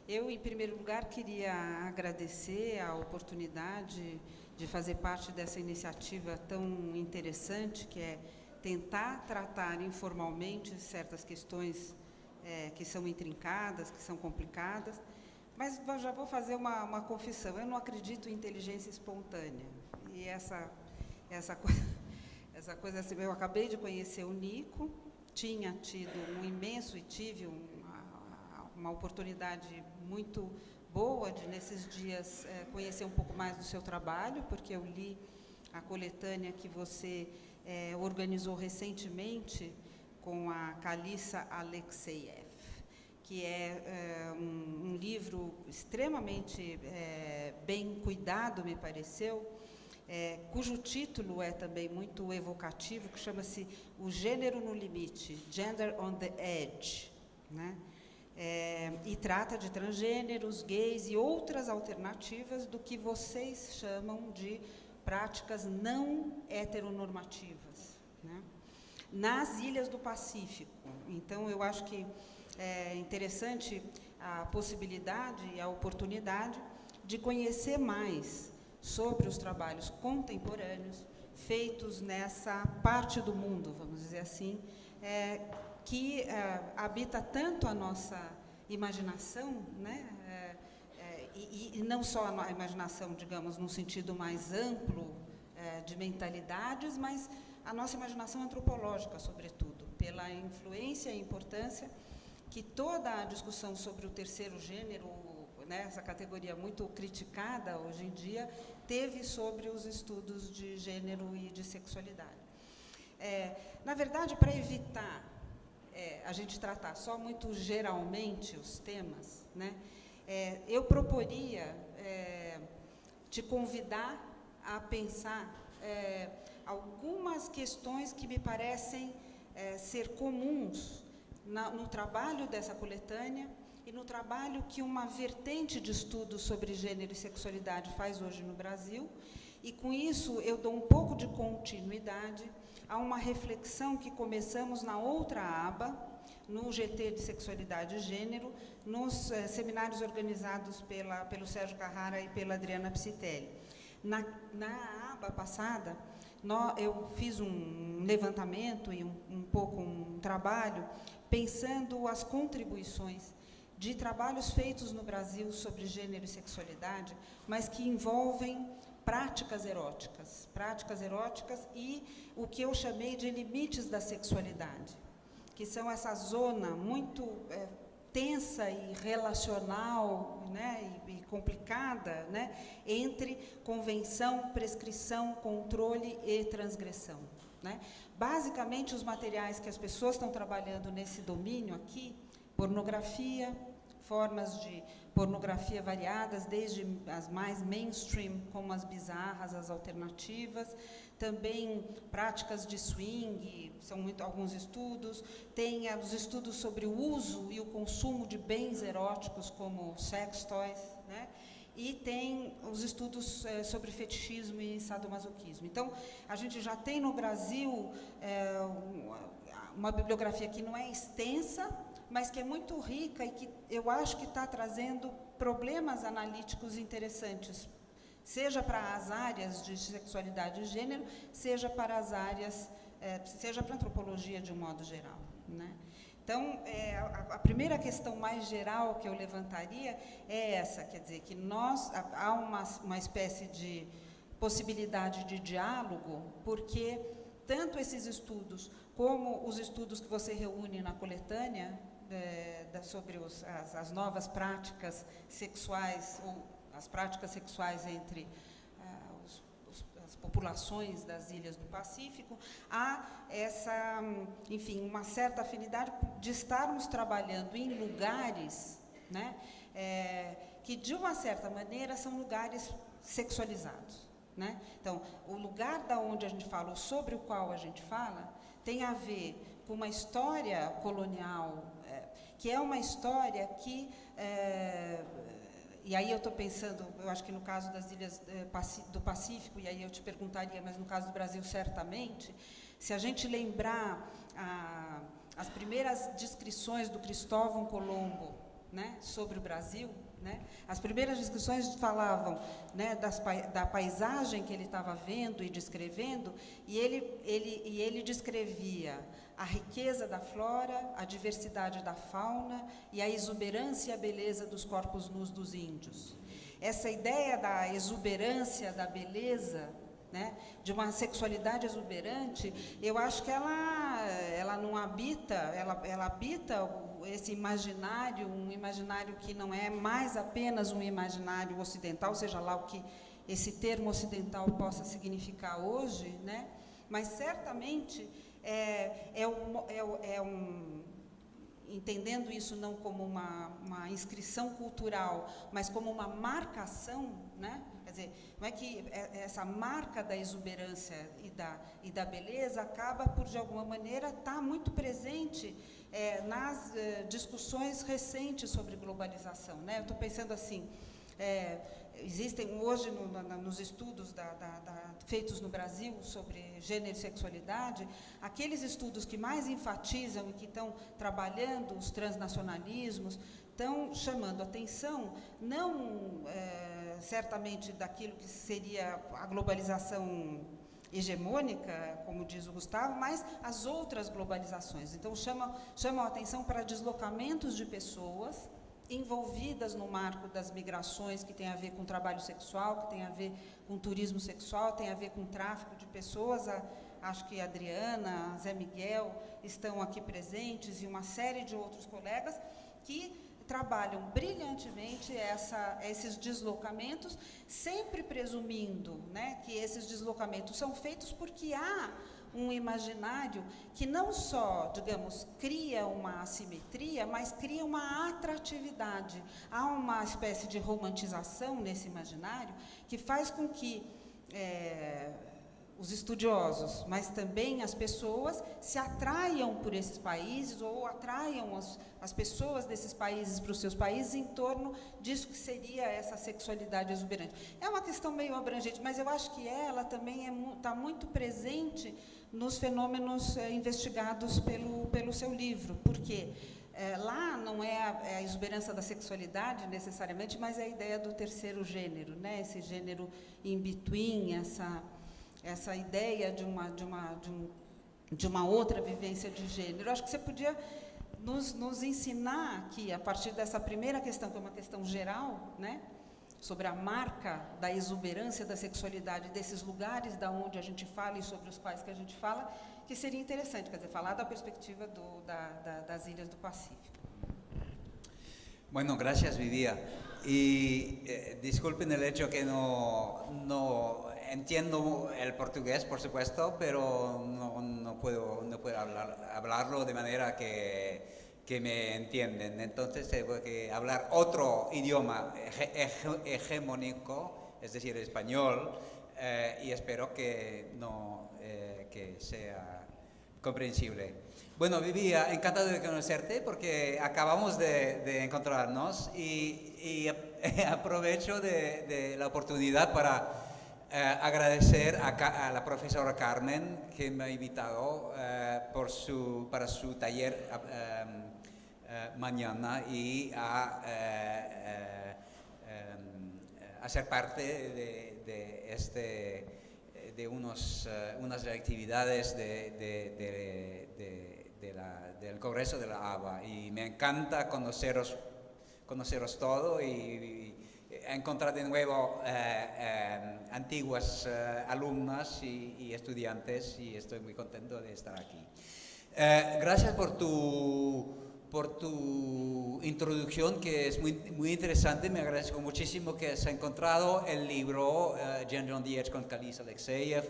Eu, em primeiro lugar, queria agradecer a oportunidade de fazer parte dessa iniciativa tão interessante, que é tentar tratar informalmente certas questões que são intrincadas, que são complicadas. Mas já vou fazer uma confissão. Eu não acredito em inteligência espontânea. E essa coisa assim, eu acabei de conhecer o Nico, tinha tido um imenso e tive uma oportunidade muito boa de, nesses dias, conhecer um pouco mais do seu trabalho, porque eu li a coletânea que você organizou recentemente com a Kalissa Alexeyev, que é um livro extremamente bem cuidado, me pareceu, cujo título é também muito evocativo, que chama-se O Gênero no Limite, Gender on the Edge, né? E trata de transgêneros, gays e outras alternativas do que vocês chamam de práticas não heteronormativas, né? Nas Ilhas do Pacífico. Então, eu acho que é interessante a possibilidade e a oportunidade de conhecer mais sobre os trabalhos contemporâneos feitos nessa parte do mundo, vamos dizer assim, que habita tanto a nossa imaginação, né? E não só a imaginação, digamos, num sentido mais amplo de mentalidades, mas a nossa imaginação antropológica, sobretudo, pela influência e importância que toda a discussão sobre o terceiro gênero, né, essa categoria muito criticada hoje em dia, teve sobre os estudos de gênero e de sexualidade. Na verdade, para evitar a gente tratar só muito geralmente os temas, né, eu proporia te convidar a pensar algumas questões que me parecem ser comuns no trabalho dessa coletânea e no trabalho que uma vertente de estudo sobre gênero e sexualidade faz hoje no Brasil, e com isso eu dou um pouco de continuidade a uma reflexão que começamos na outra aba, no GT de Sexualidade e Gênero, nos seminários organizados pelo Sérgio Carrara e pela Adriana Psitelli. Na aba passada, eu fiz um levantamento e um pouco um trabalho pensando as contribuições de trabalhos feitos no Brasil sobre gênero e sexualidade, mas que envolvem práticas eróticas e o que eu chamei de limites da sexualidade, que são essa zona muito tensa e relacional, né, e complicada, né, entre convenção, prescrição, controle e transgressão, né? Basicamente, os materiais que as pessoas estão trabalhando nesse domínio aqui, pornografia, formas de pornografia variadas, desde as mais mainstream, como as bizarras, as alternativas, também práticas de swing, são alguns estudos, tem os estudos sobre o uso e o consumo de bens eróticos, como sex toys, né? E tem os estudos sobre fetichismo e sadomasoquismo. Então, a gente já tem no Brasil uma bibliografia que não é extensa, mas que é muito rica e que eu acho que está trazendo problemas analíticos interessantes, seja para as áreas de sexualidade e gênero, seja para as áreas, seja para a antropologia de um modo geral, né? Então, a primeira questão mais geral que eu levantaria é essa, quer dizer, que há uma espécie de possibilidade de diálogo, porque tanto esses estudos como os estudos que você reúne na coletânea sobre as novas práticas sexuais, ou as práticas sexuais entre as populações das ilhas do Pacífico, há essa, enfim, uma certa afinidade de estarmos trabalhando em lugares, né, que, de uma certa maneira, são lugares sexualizados, né? Então, o lugar da onde a gente fala, ou sobre o qual a gente fala, tem a ver com uma história colonial, que é uma história que... e aí eu estou pensando, eu acho que no caso das ilhas do Pacífico, e aí eu te perguntaria, mas no caso do Brasil, certamente, se a gente lembrar as primeiras descrições do Cristóvão Colombo, né, sobre o Brasil, né? As primeiras descrições falavam, né, da paisagem que ele estava vendo e descrevendo, e ele descrevia a riqueza da flora, a diversidade da fauna e a exuberância e a beleza dos corpos nus dos índios. Essa ideia da exuberância, da beleza, né, de uma sexualidade exuberante, eu acho que ela não habita, ela habita esse imaginário, um imaginário que não é mais apenas um imaginário ocidental, seja lá o que esse termo ocidental possa significar hoje, né, mas certamente entendendo isso não como uma inscrição cultural, mas como uma marcação, né? Quer dizer, não é que essa marca da exuberância e da beleza acaba por, de alguma maneira, estar muito presente nas discussões recentes sobre globalização, né? Eu estou pensando assim, existem hoje nos estudos feitos no Brasil sobre gênero e sexualidade, aqueles estudos que mais enfatizam e que estão trabalhando os transnacionalismos, estão chamando atenção, não certamente daquilo que seria a globalização hegemônica, como diz o Gustavo, mas as outras globalizações. Então, chamam a atenção para deslocamentos de pessoas envolvidas no marco das migrações, que tem a ver com trabalho sexual, que tem a ver com turismo sexual, tem a ver com tráfico de pessoas. Acho que a Adriana, Zé Miguel estão aqui presentes e uma série de outros colegas que trabalham brilhantemente esses deslocamentos, sempre presumindo, né, que esses deslocamentos são feitos porque há um imaginário que não só, digamos, cria uma assimetria, mas cria uma atratividade. Há uma espécie de romantização nesse imaginário que faz com que os estudiosos, mas também as pessoas, se atraiam por esses países ou atraiam as pessoas desses países para os seus países em torno disso que seria essa sexualidade exuberante. É uma questão meio abrangente, mas eu acho que ela também está muito presente nos fenômenos investigados pelo seu livro, porque lá não é a exuberância da sexualidade necessariamente, mas é a ideia do terceiro gênero, né? Esse gênero in between, essa ideia de uma outra vivência de gênero. Eu acho que você podia nos ensinar aqui, a partir dessa primeira questão, que é uma questão geral, né, sobre a marca da exuberância da sexualidade desses lugares da onde a gente fala e sobre os quais que a gente fala, que seria interessante, quer dizer, falar da perspectiva das ilhas do Pacífico. Bueno, gracias, Vivia. Y disculpen el hecho que no entiendo el portugués, por supuesto, pero no puedo hablarlo de manera que me entienden. Entonces tengo que hablar otro idioma hegemónico, es decir, español, y espero que que sea comprensible. Bueno, Vivia, encantado de conocerte porque acabamos de encontrarnos y aprovecho de la oportunidad para agradecer a la profesora Carmen que me ha invitado para su taller mañana y a ser parte de unas actividades del Congreso de la ABA, y me encanta conoceros todo y encontrar de nuevo antiguas alumnas y estudiantes, y estoy muy contento de estar aquí. Gracias por tu introducción, que es muy interesante. Me agradezco muchísimo que has encontrado el libro Gender on the Edge con Khalis Alexeyev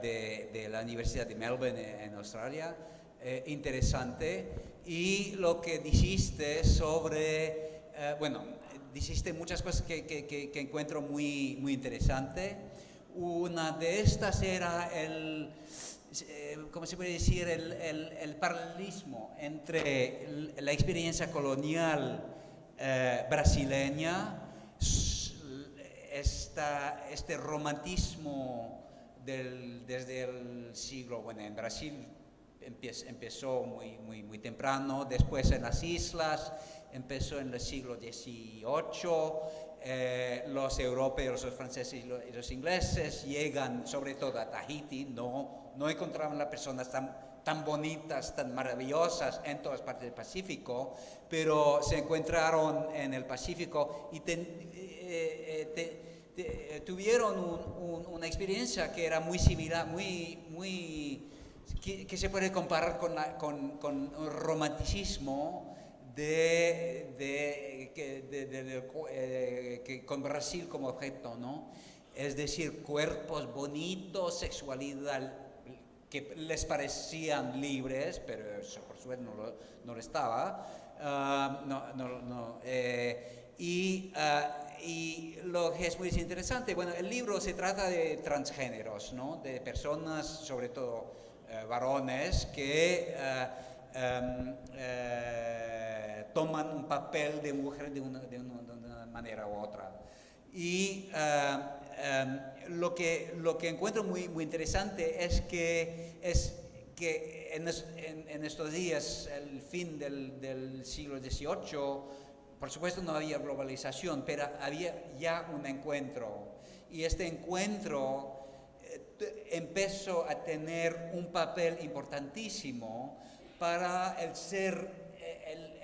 de la Universidad de Melbourne en Australia. Interesante. Y lo que dijiste sobre, dijiste muchas cosas que encuentro muy interesante. Una de estas era ¿cómo se puede decir? El paralelismo entre la experiencia colonial brasileña, este romantismo desde el siglo, en Brasil empezó muy temprano, después en las islas, empezó en el siglo XVIII. Los europeos, los franceses y los ingleses llegan sobre todo a Tahití, no encontraban las personas tan bonitas, tan maravillosas en todas partes del Pacífico, pero se encontraron en el Pacífico y tuvieron una experiencia que era muy similar, que se puede comparar con el romanticismo con Brasil como objeto, ¿no? Es decir, cuerpos bonitos, sexualidad que les parecían libres, pero eso por suerte no lo estaba. Y lo que es muy interesante, bueno, el libro se trata de transgéneros, ¿no? De personas, sobre todo varones, que toman un papel de mujer de una manera u otra. Y lo que encuentro muy interesante es que en estos días, el fin del siglo XVIII, por supuesto no había globalización, pero había ya un encuentro. Y este encuentro empezó a tener un papel importantísimo para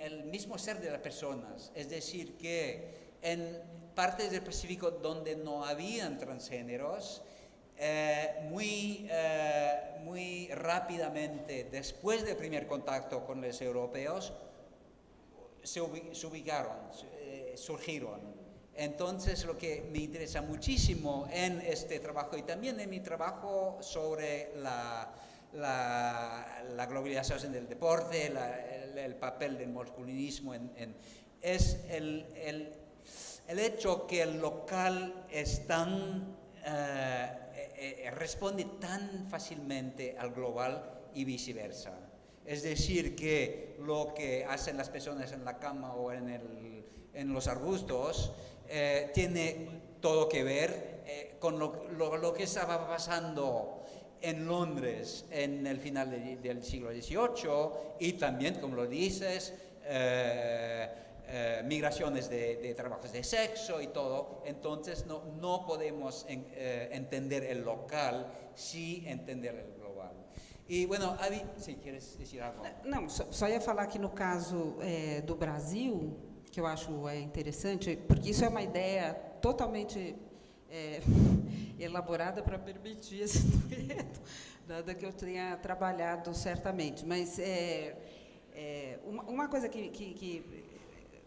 el mismo ser de las personas. Es decir, que en partes del Pacífico donde no habían transgéneros, muy rápidamente, después del primer contacto con los europeos, se ubicaron, surgieron. Entonces, lo que me interesa muchísimo en este trabajo y también en mi trabajo sobre la globalización del deporte, el papel del masculinismo, es el hecho que el local responde tan fácilmente al global y viceversa. Es decir, que lo que hacen las personas en la cama o en los arbustos tiene todo que ver con lo que estaba pasando en Londres en el final del siglo XVIII y también, como lo dices, migraciones de trabajos de sexo y todo. Entonces no podemos entender el local sin entender el global. E, bueno, sim, queres dizer algo? Não, só ia falar que no caso do Brasil, que eu acho interessante, porque isso é uma ideia totalmente elaborada para permitir esse dueto, nada que eu tenha trabalhado certamente, mas uma coisa que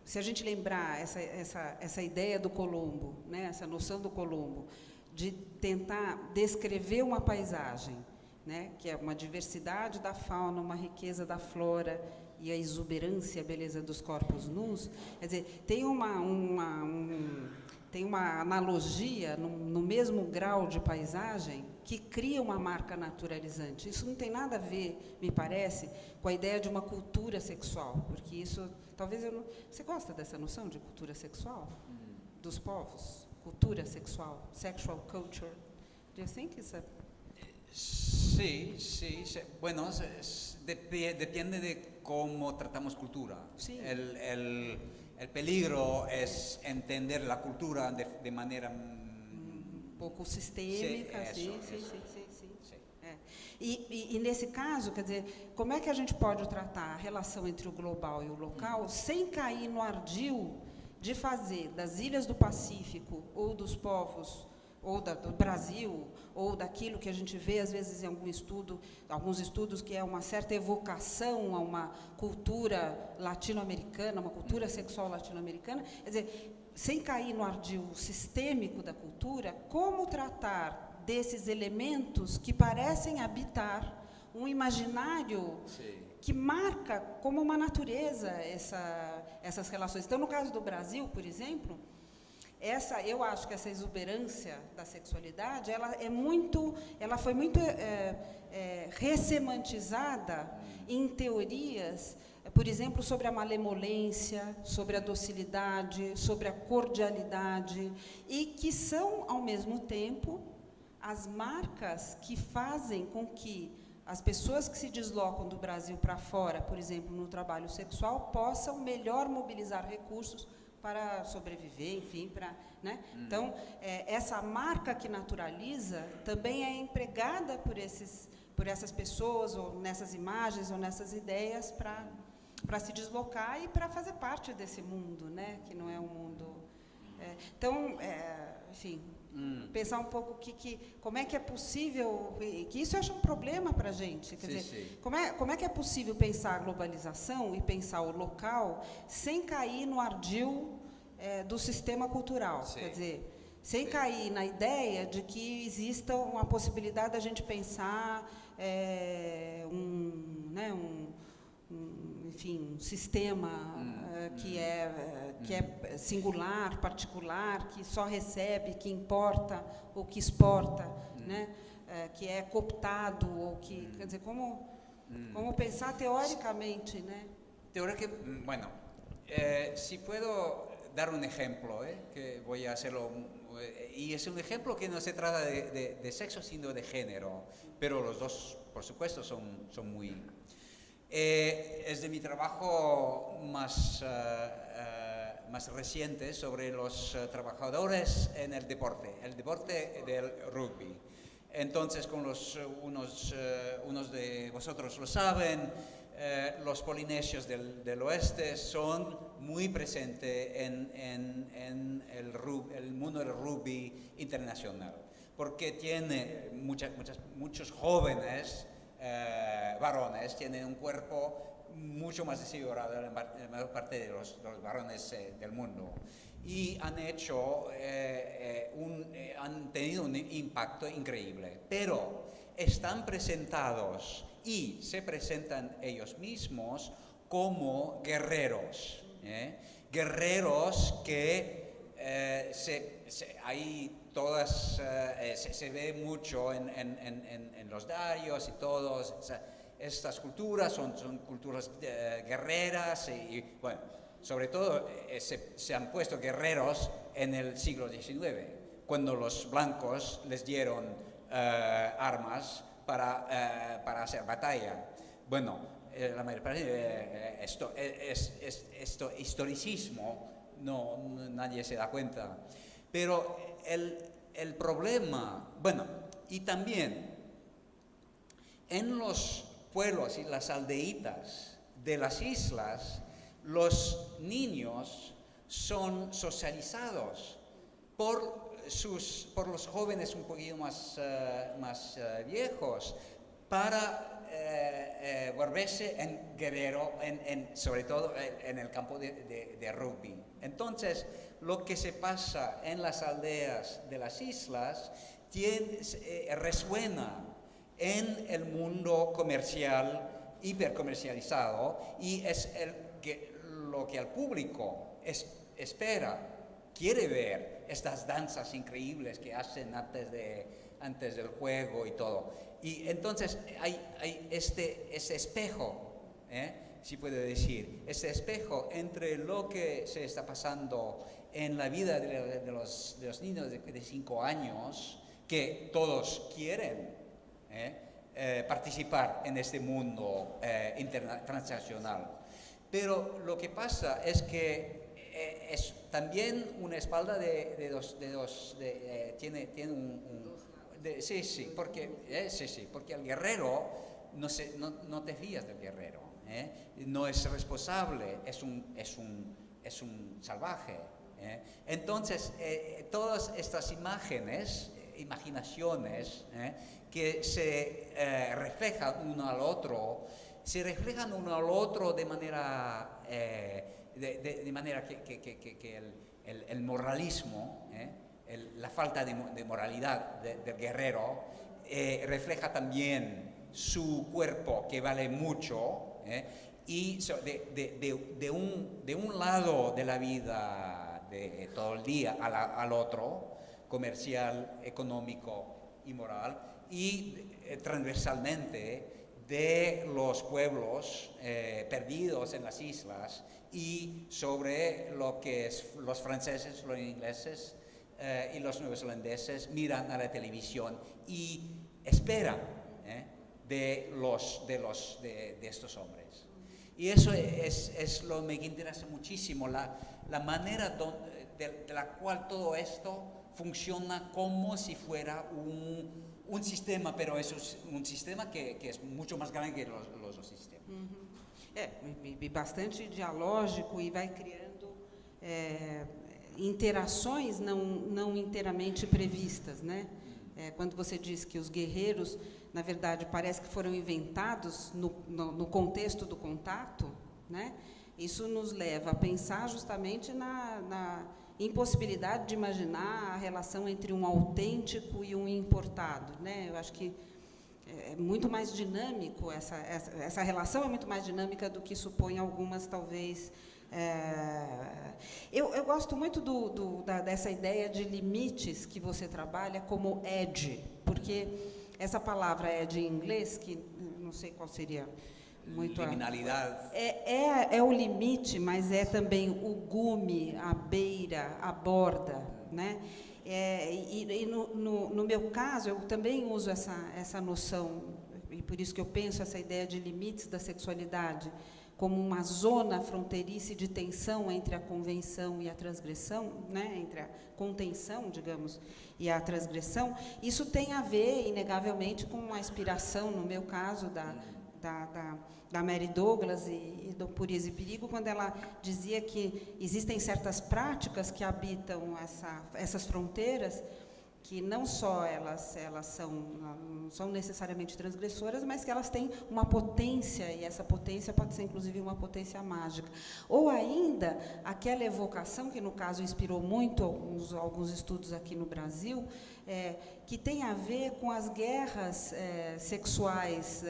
se a gente lembrar essa ideia do Colombo, né, essa noção do Colombo, de tentar descrever uma paisagem, né, que é uma diversidade da fauna, uma riqueza da flora e a exuberância, a beleza dos corpos nus, quer dizer, tem uma analogia no mesmo grau de paisagem que cria uma marca naturalizante. Isso não tem nada a ver, me parece, com a ideia de uma cultura sexual, porque isso, talvez eu não... Você gosta dessa noção de cultura sexual? Dos povos? Cultura sexual, sexual culture. Do you think it's a... Sí. Bueno, depende de cómo tratamos cultura. Sí. El peligro es entender la cultura de manera... um pouco sistêmica, sim. E nesse caso, quer dizer, como é que a gente pode tratar a relação entre o global e o local sem cair no ardil de fazer das ilhas do Pacífico ou dos povos ou do Brasil, ou daquilo que a gente vê, às vezes, em alguns estudos, que é uma certa evocação a uma cultura latino-americana, uma cultura sexual latino-americana, quer dizer, sem cair no ardil sistêmico da cultura, como tratar desses elementos que parecem habitar um imaginário que marca como uma natureza essas relações. Então, no caso do Brasil, por exemplo, eu acho que essa exuberância da sexualidade, ela foi muito ressemantizada em teorias, por exemplo, sobre a malemolência, sobre a docilidade, sobre a cordialidade, e que são, ao mesmo tempo, as marcas que fazem com que as pessoas que se deslocam do Brasil para fora, por exemplo, no trabalho sexual, possam melhor mobilizar recursos para sobreviver, enfim, para, né? Então, essa marca que naturaliza também é empregada por essas pessoas, ou nessas imagens, ou nessas ideias, para se deslocar e para fazer parte desse mundo, né? Que não é um mundo... Então, enfim, pensar um pouco como é que é possível, que isso eu acho um problema para a gente, quer dizer, como é que é possível pensar a globalização e pensar o local sem cair no ardil do sistema cultural, quer dizer, sem cair na ideia de que exista uma possibilidade da gente pensar enfim, um sistema que é singular, particular, que só recebe, que importa ou que exporta, né? Que é cooptado, ou que, quer dizer, como pensar teóricamente, né? Bueno, si puedo dar un ejemplo, que voy a hacerlo, y es un ejemplo que no se trata de sexo, sino de género, pero los dos, por supuesto, son muy... es de mi trabajo más reciente sobre los trabajadores en el deporte del rugby. Entonces, unos de vosotros lo saben, los polinesios del oeste son muy presentes en el mundo del rugby internacional, porque tiene muchos jóvenes varones, tienen un cuerpo mucho más desigualado de la mayor parte de los varones del mundo, y han tenido un impacto increíble, pero están presentados y se presentan ellos mismos como guerreros, guerreros que se ve mucho en los diarios y todos. Estas culturas son culturas guerreras y bueno, sobre todo se han puesto guerreros en el siglo XIX, cuando los blancos les dieron armas para hacer batalla. Bueno, la mayor parte de esto historicismo, nadie se da cuenta. Pero el problema, bueno, y también en los pueblos y las aldeitas de las islas, los niños son socializados por los jóvenes un poquito más viejos para volverse en guerrero, sobre todo en el campo de rugby. Entonces, lo que se pasa en las aldeas de las islas resuena en el mundo comercial, hipercomercializado, y es lo que el público espera, quiere ver estas danzas increíbles que hacen antes del juego y todo. Y entonces hay este espejo, si puede decir, este espejo entre lo que se está pasando en la vida de los niños de 5 años, que todos quieren participar en este mundo transnacional. Pero lo que pasa es que es también una espalda tiene sí, porque el guerrero no te fías del guerrero, no es responsable, es un salvaje. Entonces, todas estas imaginaciones que se reflejan uno al otro, de manera que el moralismo, la falta de moralidad del guerrero, refleja también su cuerpo, que vale mucho, y de un lado de la vida de todo el día al otro, comercial, económico y moral, y transversalmente de los pueblos perdidos en las islas, y sobre lo que los franceses, los ingleses y los neozelandeses miran a la televisión y esperan de estos hombres. Y eso es lo que me interesa muchísimo, la manera de la cual todo esto funciona como si fuera un sistema, pero eso es un sistema que es mucho más grande que los dos sistemas. E bastante dialógico e vai criando interações não inteiramente previstas, né? Quando você diz que os guerreiros, na verdade, parece que foram inventados no contexto do contato, né? Isso nos leva a pensar justamente na impossibilidade de imaginar a relação entre um autêntico e um importado, né? Eu acho que é muito mais dinâmico, essa relação é muito mais dinâmica do que supõe algumas, talvez. Eu gosto muito dessa ideia de limites que você trabalha como edge, porque essa palavra edge em inglês, que não sei qual seria muito... Liminalidade. É o limite, mas é também o gume, a beira, a borda, né? E no meu caso, eu também uso essa noção, e por isso que eu penso essa ideia de limites da sexualidade como uma zona fronteiriça de tensão entre a convenção e a transgressão, né, entre a contenção, digamos, e a transgressão. Isso tem a ver, inegavelmente, com a inspiração, no meu caso, da Mary Douglas e do Pureza e Perigo, quando ela dizia que existem certas práticas que habitam essas fronteiras, que não só elas não são necessariamente transgressoras, mas que elas têm uma potência, e essa potência pode ser, inclusive, uma potência mágica. Ou ainda, aquela evocação, que, no caso, inspirou muito alguns estudos aqui no Brasil, que tem a ver com as guerras sexuais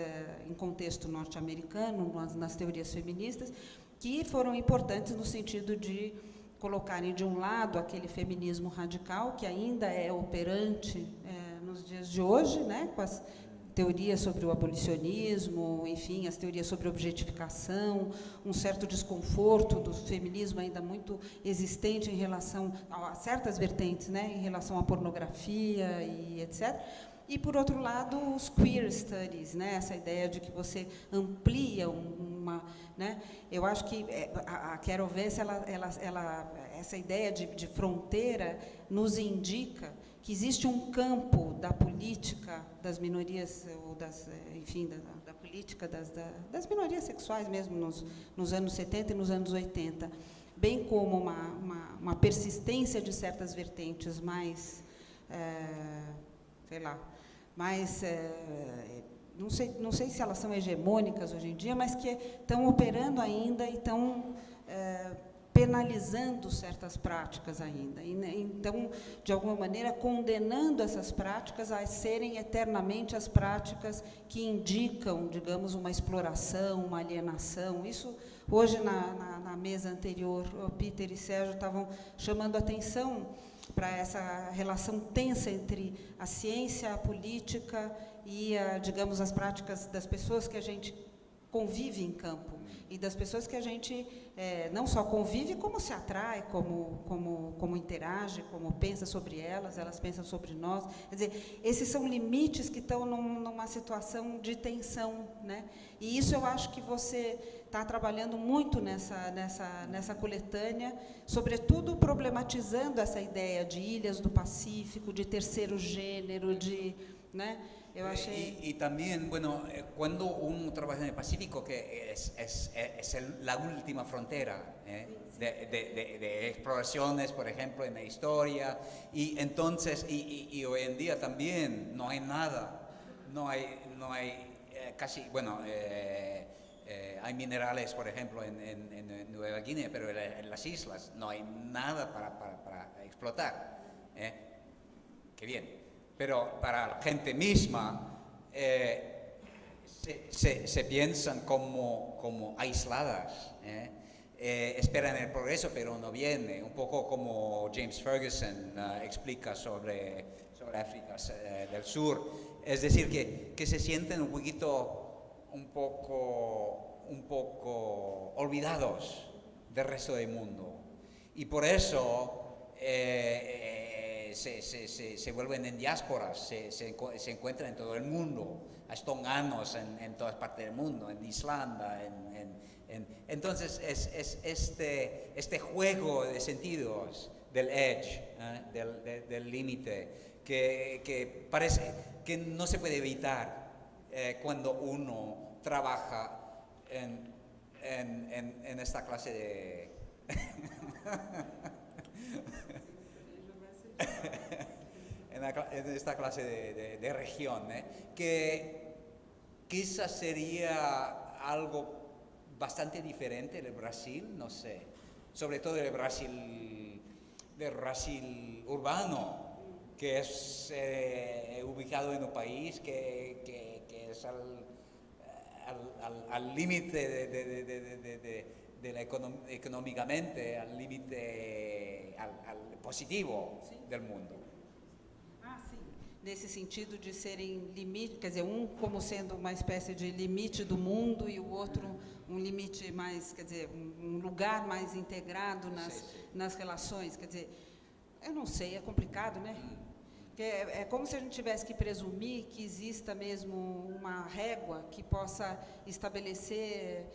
em contexto norte-americano, nas teorias feministas, que foram importantes no sentido de colocarem de um lado aquele feminismo radical, que ainda é operante nos dias de hoje, né, com as teorias sobre o abolicionismo, enfim, as teorias sobre objetificação, um certo desconforto do feminismo ainda muito existente em relação a certas vertentes, né, em relação à pornografia e etc. E, por outro lado, os queer studies, né, essa ideia de que você amplia né, eu acho que a Carol Vance, essa ideia de fronteira nos indica que existe um campo da política das minorias, ou enfim, da política das minorias sexuais mesmo, nos anos 70 e nos anos 80, bem como uma persistência de certas vertentes mais, sei lá, mais, não sei se elas são hegemônicas hoje em dia, mas que estão operando ainda e estão penalizando certas práticas ainda. Então, de alguma maneira, condenando essas práticas a serem eternamente as práticas que indicam, digamos, uma exploração, uma alienação. Isso, hoje, na mesa anterior, o Peter e Sérgio estavam chamando a atenção para essa relação tensa entre a ciência, a política e, digamos, as práticas das pessoas que a gente convive em campo e das pessoas que a gente não só convive, como se atrai, como interage, como pensa sobre elas pensam sobre nós. Quer dizer, esses são limites que estão numa situação de tensão, né? E isso eu acho que você está trabalhando muito nessa coletânea, sobretudo problematizando essa ideia de ilhas do Pacífico, de terceiro gênero, né? Eu achei... Y también, bueno, cuando uno trabaja en el Pacífico, que es la última frontera de exploraciones, por ejemplo, en la historia, y entonces, y hoy en día también no hay nada, no hay casi, bueno, hay minerales, por ejemplo, en Nueva Guinea, pero en las islas no hay nada para explotar. Qué bien. Pero para la gente misma se piensan como aisladas, esperan el progreso pero no viene, un poco como James Ferguson explica sobre África del Sur, es decir, que se sienten un poco olvidados del resto del mundo, y por eso se vuelven en diásporas, se encuentran en todo el mundo, hay tonganos en todas partes del mundo, en Islanda, entonces es este juego de sentidos del edge, del límite, que parece que no se puede evitar cuando uno trabaja en esta clase de... en esta clase de región, que quizás sería algo bastante diferente del Brasil, no sé, sobre todo del Brasil urbano, que es ubicado en un país que es al límite económicamente, al límite al positivo del mundo. Sim. Nesse sentido de serem limite, quer dizer, um como sendo uma espécie de limite do mundo e o outro um limite mais, quer dizer, um lugar mais integrado nas relações, quer dizer, eu não sei, é complicado, né? Porque é como se a gente tivesse que presumir que exista mesmo uma régua que possa estabelecer,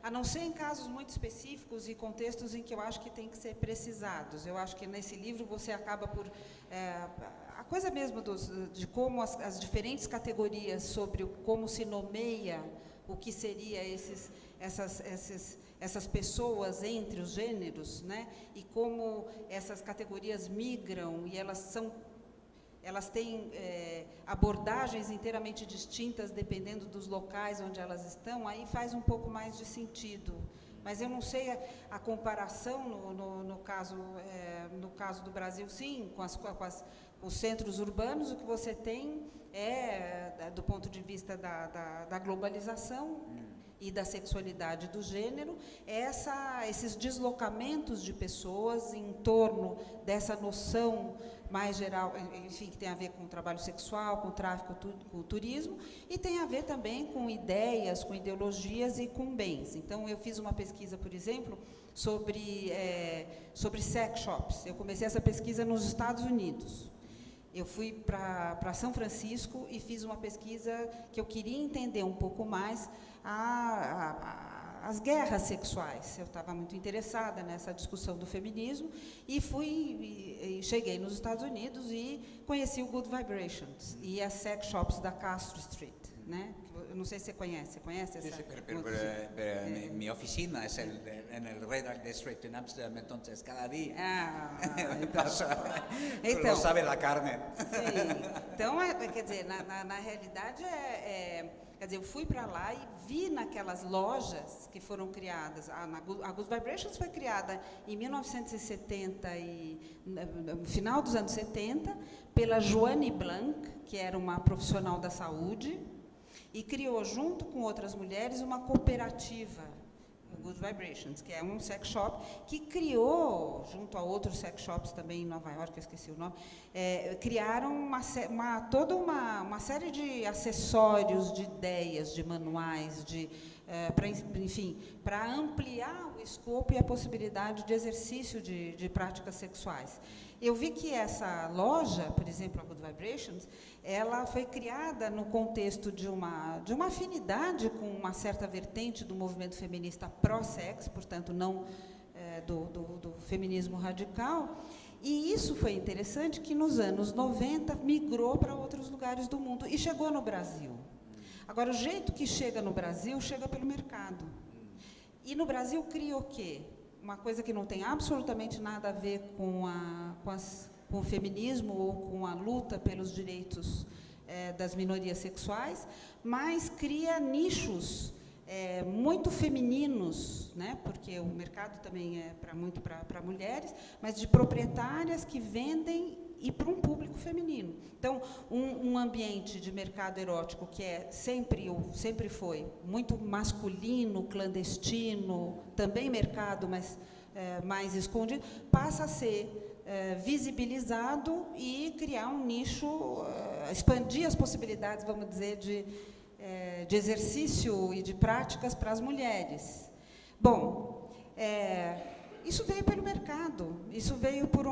a não ser em casos muito específicos e contextos em que eu acho que tem que ser precisados. Eu acho que nesse livro você acaba por... a coisa mesmo de como as diferentes categorias sobre como se nomeia o que seria essas pessoas entre os gêneros, né? E como essas categorias migram e elas têm abordagens inteiramente distintas dependendo dos locais onde elas estão, aí faz um pouco mais de sentido. Mas eu não sei a comparação no caso do Brasil, sim, com os centros urbanos, o que você tem do ponto de vista da globalização e da sexualidade do gênero, esses deslocamentos de pessoas em torno dessa noção mais geral, enfim, que tem a ver com o trabalho sexual, com o tráfico, com o turismo, e tem a ver também com ideias, com ideologias e com bens. Então, eu fiz uma pesquisa, por exemplo, sobre sex shops. Eu comecei essa pesquisa nos Estados Unidos. Eu fui para São Francisco e fiz uma pesquisa que eu queria entender um pouco mais as guerras sexuais. Eu estava muito interessada nessa discussão do feminismo e cheguei nos Estados Unidos e conheci o Good Vibrations e as sex shops da Castro Street, né? Eu não sei se você conhece. Você conhece essa? Sí, pero mi oficina es en el Red District en Amsterdam, entonces cada día então, lo sabe la Carmen. Sim. Então, quer dizer, na realidade, quer dizer, eu fui para lá e vi naquelas lojas que foram criadas. A Good Vibrations foi criada em 1970 no final dos anos 70 pela Joanne Blanc, que era uma profissional da saúde, e criou, junto com outras mulheres, uma cooperativa, o Good Vibrations, que é um sex shop, que criou, junto a outros sex shops também em Nova York, eu esqueci o nome, criaram toda uma série de acessórios, de ideias, de manuais, para ampliar o escopo e a possibilidade de exercício de práticas sexuais. Eu vi que essa loja, por exemplo, a Good Vibrations, ela foi criada no contexto de uma afinidade com uma certa vertente do movimento feminista pró-sex, portanto, não do feminismo radical, e isso foi interessante que nos anos 90 migrou para outros lugares do mundo e chegou no Brasil. Agora, o jeito que chega no Brasil, chega pelo mercado. E no Brasil cria o quê? Uma coisa que não tem absolutamente nada a ver com o feminismo ou com a luta pelos direitos das minorias sexuais, mas cria nichos muito femininos, né? Porque o mercado também é muito para mulheres, mas de proprietárias que vendem e para um público feminino. Então, um ambiente de mercado erótico que sempre foi muito masculino, clandestino, também mercado, mas mais escondido, passa a ser visibilizado e criar um nicho, expandir as possibilidades, vamos dizer, de exercício e de práticas para as mulheres. Bom, isso veio pelo mercado, isso veio por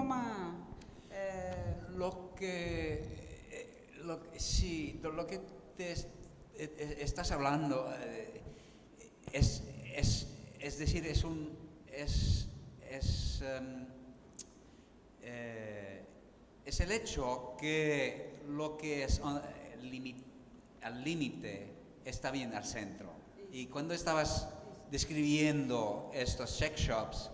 sí, lo que te estás hablando es decir, es el hecho que lo que es al límite está bien al centro. Y cuando estabas describiendo estos sex shops,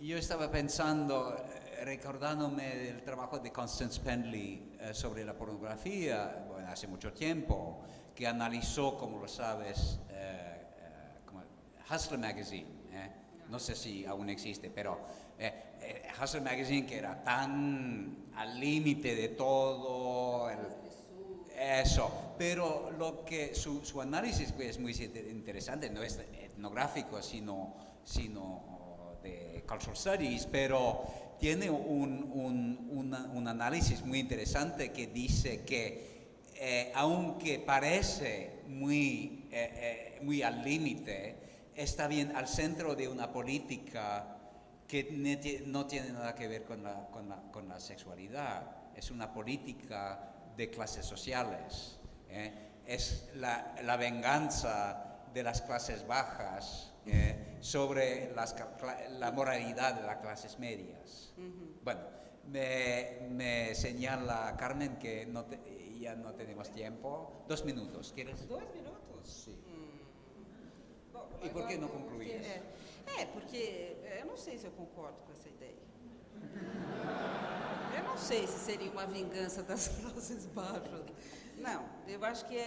yo estaba pensando, recordándome del trabajo de Constance Pendley sobre la pornografía, bueno, hace mucho tiempo, que analizó, como lo sabes, como Hustler Magazine, no sé si aún existe, pero Hustler Magazine, que era tan al límite de todo, eso, pero lo que su análisis es muy interesante, no es etnográfico, sino de Cultural Studies, pero tiene un análisis muy interesante que dice que aunque parece muy al límite, está bien al centro de una política que no tiene nada que ver con la sexualidad. Es una política de clases sociales. Es la venganza de las clases bajas sobre la moralidad de las clases medias. Bueno, me señala Carmen que ya no tenemos tiempo. 2 minutos, ¿quieres? 2 minutos? Sí. E por que não concluís? Porque eu não sei se eu concordo com essa ideia. Eu não sei se seria uma vingança das classes baixas. Não, eu acho que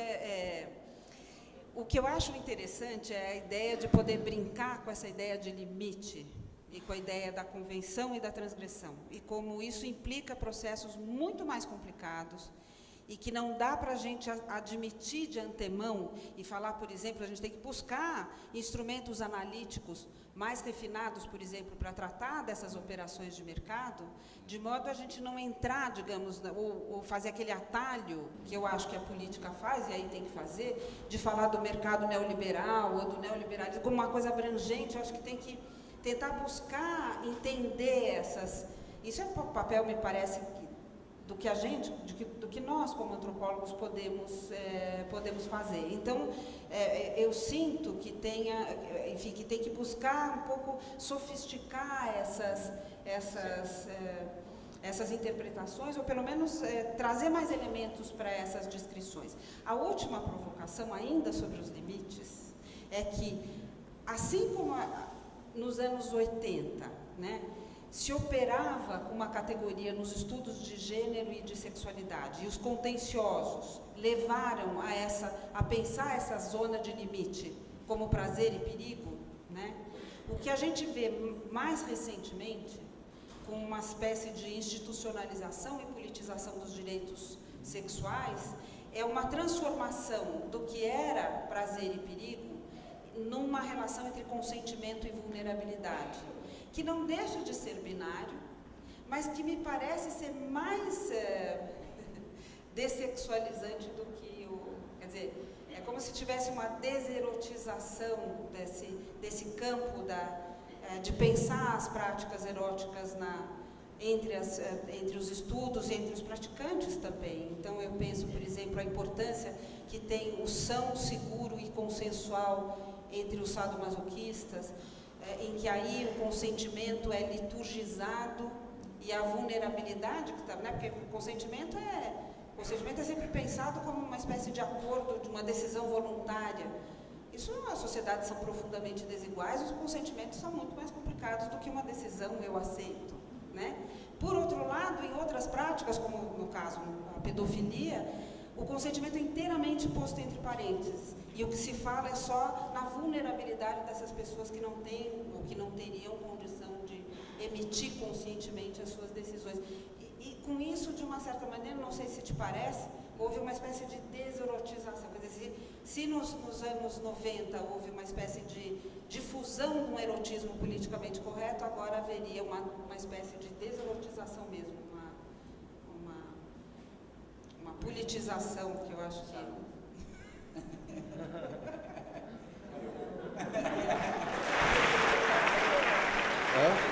o que eu acho interessante é a ideia de poder brincar com essa ideia de limite e com a ideia da convenção e da transgressão, e como isso implica processos muito mais complicados e que não dá para a gente admitir de antemão e falar, por exemplo, a gente tem que buscar instrumentos analíticos mais refinados, por exemplo, para tratar dessas operações de mercado, de modo a gente não entrar, digamos, ou fazer aquele atalho, que eu acho que a política faz, e aí tem que fazer, de falar do mercado neoliberal ou do neoliberalismo como uma coisa abrangente. Eu acho que tem que tentar buscar entender essas... Isso é um papel, me parece, do que nós, como antropólogos, podemos fazer. Então, eu sinto que que tem que buscar um pouco sofisticar essas interpretações, ou pelo menos trazer mais elementos para essas descrições. A última provocação, ainda sobre os limites, é que, assim como nos anos 80, né, se operava uma categoria nos estudos de gênero e de sexualidade, e os contenciosos levaram a pensar essa zona de limite como prazer e perigo, né? O que a gente vê mais recentemente, com uma espécie de institucionalização e politização dos direitos sexuais, é uma transformação do que era prazer e perigo numa relação entre consentimento e vulnerabilidade, que não deixa de ser binário, mas que me parece ser mais dessexualizante do que quer dizer, é como se tivesse uma deserotização desse campo de pensar as práticas eróticas entre os estudos e entre os praticantes também. Então, eu penso, por exemplo, a importância que tem o são seguro e consensual entre os sadomasoquistas, em que aí o consentimento é liturgizado e a vulnerabilidade, né, porque o consentimento é sempre pensado como uma espécie de acordo, de uma decisão voluntária. Isso, as sociedades são profundamente desiguais, os consentimentos são muito mais complicados do que uma decisão eu aceito, né? Por outro lado, em outras práticas, como no caso a pedofilia, o consentimento é inteiramente posto entre parênteses, e o que se fala é só na vulnerabilidade dessas pessoas que não têm ou que não teriam condição de emitir conscientemente as suas decisões. E com isso, de uma certa maneira, não sei se te parece, houve uma espécie de deserotização. Quer dizer, se nos anos 90 houve uma espécie de difusão de um erotismo politicamente correto, agora haveria uma espécie de deserotização mesmo, uma politização, que eu acho que... Hã?